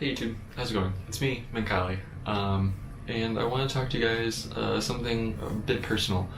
Hey YouTube, how's it going? It's me, MintCollie, and I want to talk to you guys something a bit personal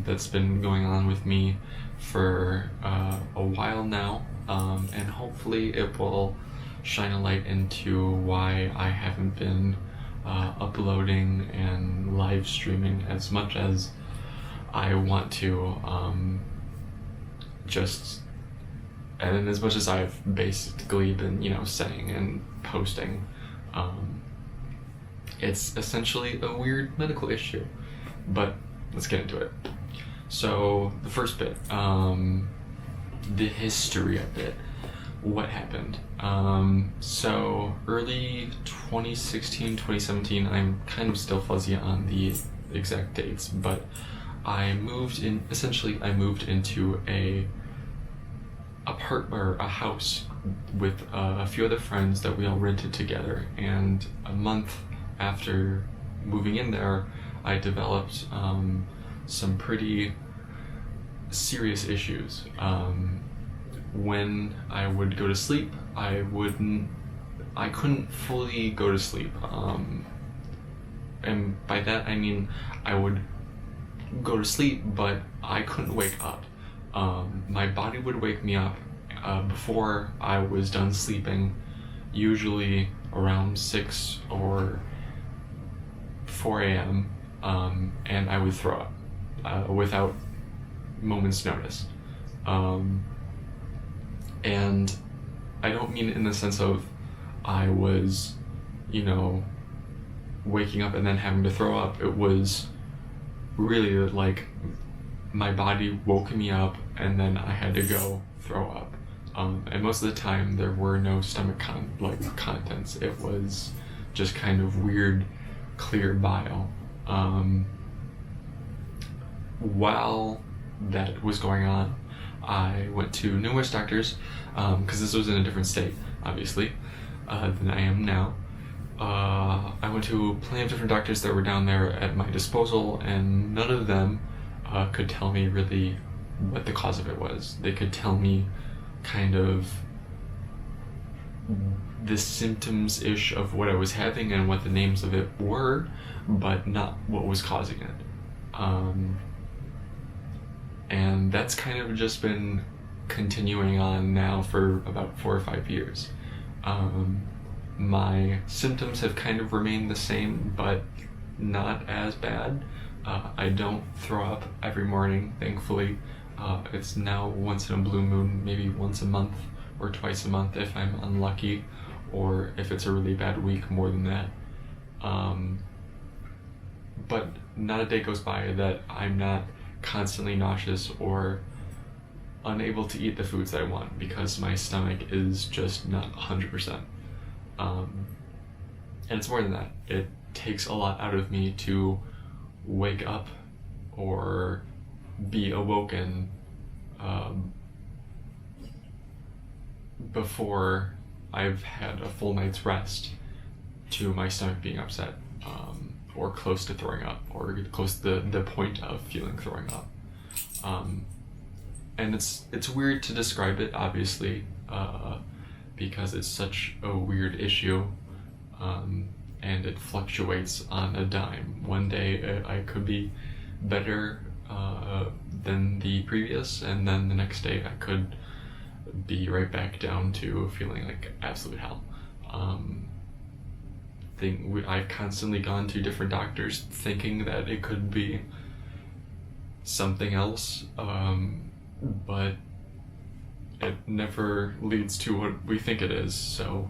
that's been going on with me for a while now, and hopefully it will shine a light into why I haven't been uploading and live streaming as much as I want to, and as much as I've basically been, saying and posting. It's essentially a weird medical issue, but let's get into it. So the first bit, the history of it, what happened. So early 2016, 2017, I'm kind of still fuzzy on the exact dates, but I moved into a house with a few other friends that we all rented together, and a month after moving in there, I developed some pretty serious issues. When I would go to sleep, I couldn't fully go to sleep, and by that I mean I would go to sleep, but I couldn't wake up. My body would wake me up before I was done sleeping, usually around 6 or 4 a.m., and I would throw up without moment's notice. And I don't mean it in the sense of I was, waking up and then having to throw up. It was really like my body woke me up and then I had to go throw up. And most of the time there were no stomach contents. It was just kind of weird, clear bile. While that was going on, I went to numerous doctors, because this was in a different state, obviously, than I am now. I went to plenty of different doctors that were down there at my disposal, and none of them could tell me really what the cause of it was. They could tell me kind of the symptoms-ish of what I was having and what the names of it were, but not what was causing it. And that's kind of just been continuing on now for about 4 or 5 years. My symptoms have kind of remained the same, but not as bad. I don't throw up every morning, thankfully. It's now once in a blue moon, maybe once a month or twice a month if I'm unlucky, or if it's a really bad week, more than that. But not a day goes by that I'm not constantly nauseous or unable to eat the foods that I want, because my stomach is just not 100%. And it's more than that. It takes a lot out of me to wake up or be awoken before I've had a full night's rest to my stomach being upset, or close to throwing up, or close to the point of feeling throwing up. And it's weird to describe it, obviously, because it's such a weird issue, and it fluctuates on a dime. One day I could be better than the previous, and then the next day I could be right back down to feeling like absolute hell. I've constantly gone to different doctors thinking that it could be something else, but it never leads to what we think it is. So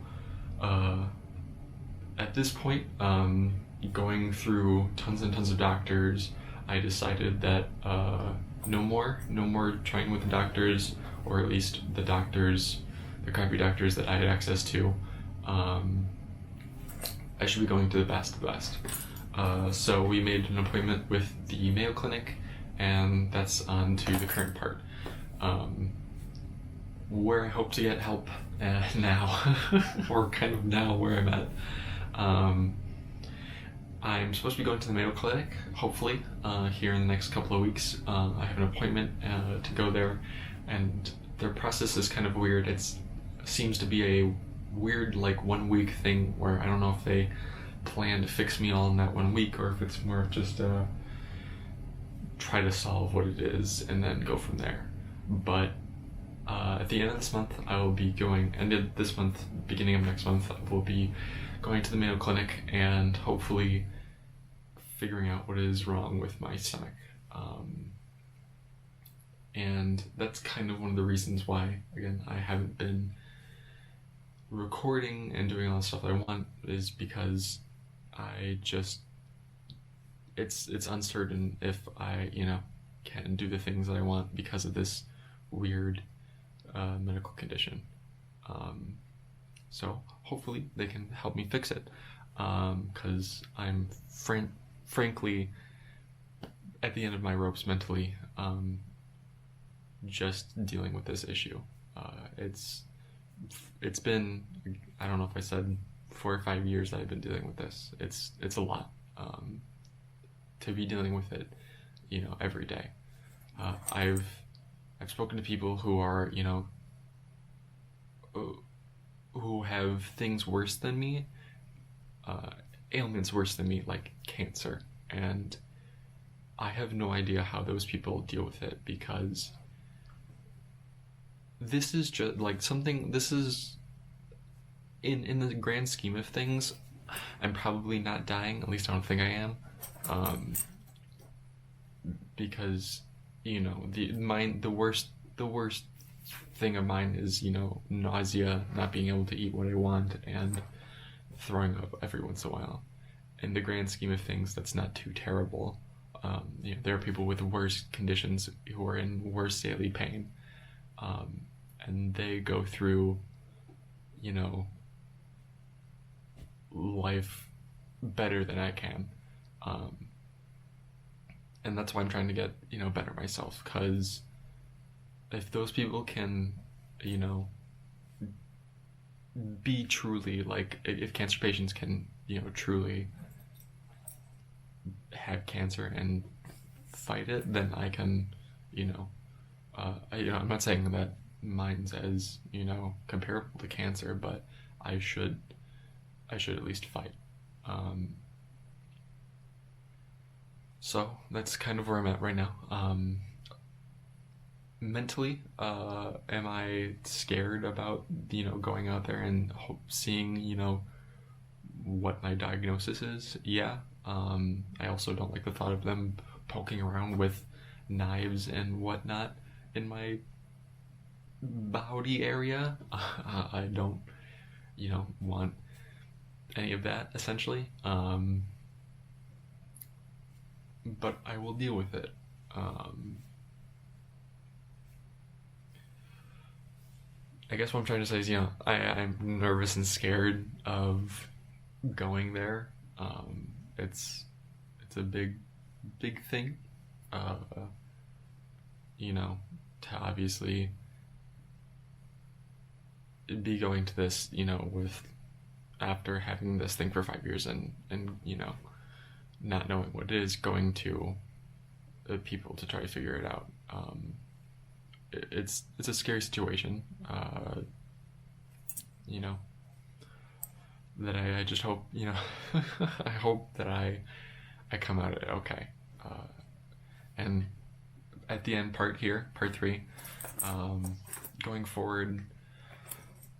at this point, going through tons and tons of doctors, I decided that no more trying with the doctors, or at least the crappy doctors that I had access to. I should be going to the best of the best. So we made an appointment with the Mayo Clinic, and that's on to the current part, where I hope to get help now, or kind of now where I'm at. I'm supposed to be going to the Mayo Clinic, hopefully, here in the next couple of weeks. I have an appointment to go there, and their process is kind of weird. It seems to be a weird like 1 week thing where I don't know if they plan to fix me all in that 1 week or if it's more of just try to solve what it is and then go from there. But at the end of this month, I will be end of this month, beginning of next month, I will be going to the Mayo Clinic and hopefully figuring out what is wrong with my stomach. And that's kind of one of the reasons why, again, I haven't been recording and doing all the stuff that I want, is because it's uncertain if I, can do the things that I want because of this weird medical condition. So hopefully they can help me fix it, because I'm frankly at the end of my ropes mentally, just dealing with this issue. It's been, I don't know if I said 4 or 5 years that I've been dealing with this. It's a lot to be dealing with it, every day. I've spoken to people who are, who have things worse than me, ailments worse than me, like cancer, and I have no idea how those people deal with it, because this is just like something, this is, in the grand scheme of things, I'm probably not dying, at least I don't think I am, because, the worst thing of mine is, nausea, not being able to eat what I want, and throwing up every once in a while. In the grand scheme of things, that's not too terrible. There are people with worse conditions who are in worse daily pain, and they go through, life better than I can. And that's why I'm trying to get, better myself, because if those people can, be truly, like, if cancer patients can, truly have cancer and fight it, then I can, I'm not saying that mine's as, comparable to cancer, but I should at least fight. So that's kind of where I'm at right now. Mentally, am I scared about, going out there and seeing, what my diagnosis is? Yeah. I also don't like the thought of them poking around with knives and whatnot in my body area. I don't, want any of that, essentially. But I will deal with it. I guess what I'm trying to say is, I'm nervous and scared of going there. It's a big thing, to obviously be going to this, with, after having this thing for 5 years and not knowing what it is, going to people to try to figure it out. It's a scary situation, that I just hope, I hope that I come out of it okay. And at the end, part 3, going forward,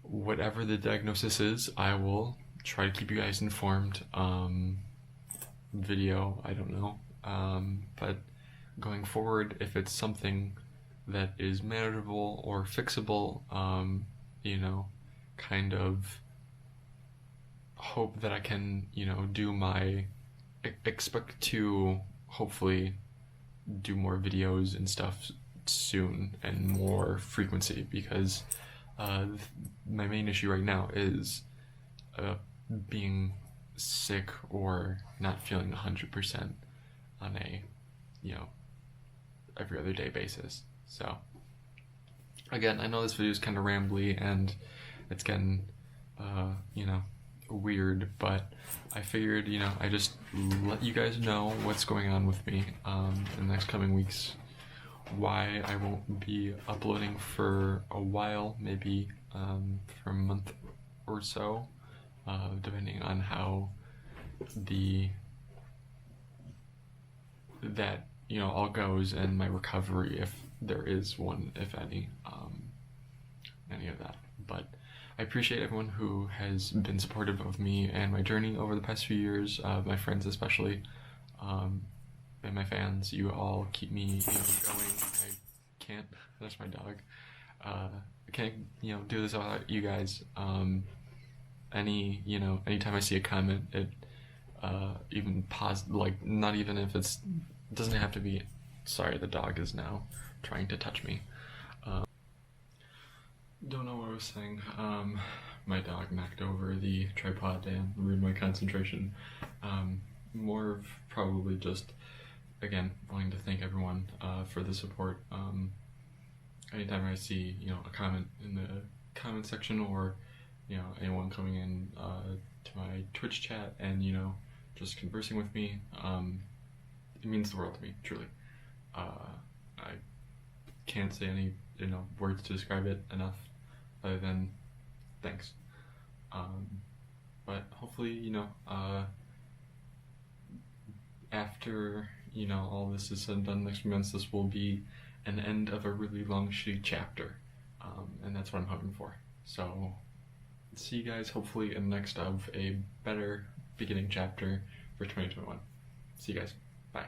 whatever the diagnosis is, I will try to keep you guys informed. Video, I don't know, but going forward, if it's something that is manageable or fixable, kind of hope that I can, expect to hopefully do more videos and stuff soon and more frequency, because my main issue right now is being sick or not feeling 100% on a, every other day basis. So again, I know this video is kind of rambly and it's getting, weird, but I figured, I just let you guys know what's going on with me in the next coming weeks, why I won't be uploading for a while, maybe for a month or so, depending on how that all goes, and my recovery, if there is one, if any of that. But I appreciate everyone who has been supportive of me and my journey over the past few years, my friends especially, and my fans. You all keep me going. I can't, that's my dog. I can't do this without you guys. Anytime I see a comment, it even not even if it doesn't have to be. Sorry, the dog is now trying to touch me. Don't know what I was saying. My dog knocked over the tripod and ruined my concentration. More of probably just, again, wanting to thank everyone for the support. Anytime I see a comment in the comment section, or anyone coming in to my Twitch chat and just conversing with me, it means the world to me, truly. I can't say any words to describe it enough, other than thanks. But hopefully after all this is said and done, next few months, this will be an end of a really long, shitty chapter, and that's what I'm hoping for. So see you guys hopefully in the next of a better beginning chapter for 2021. See you guys. Bye.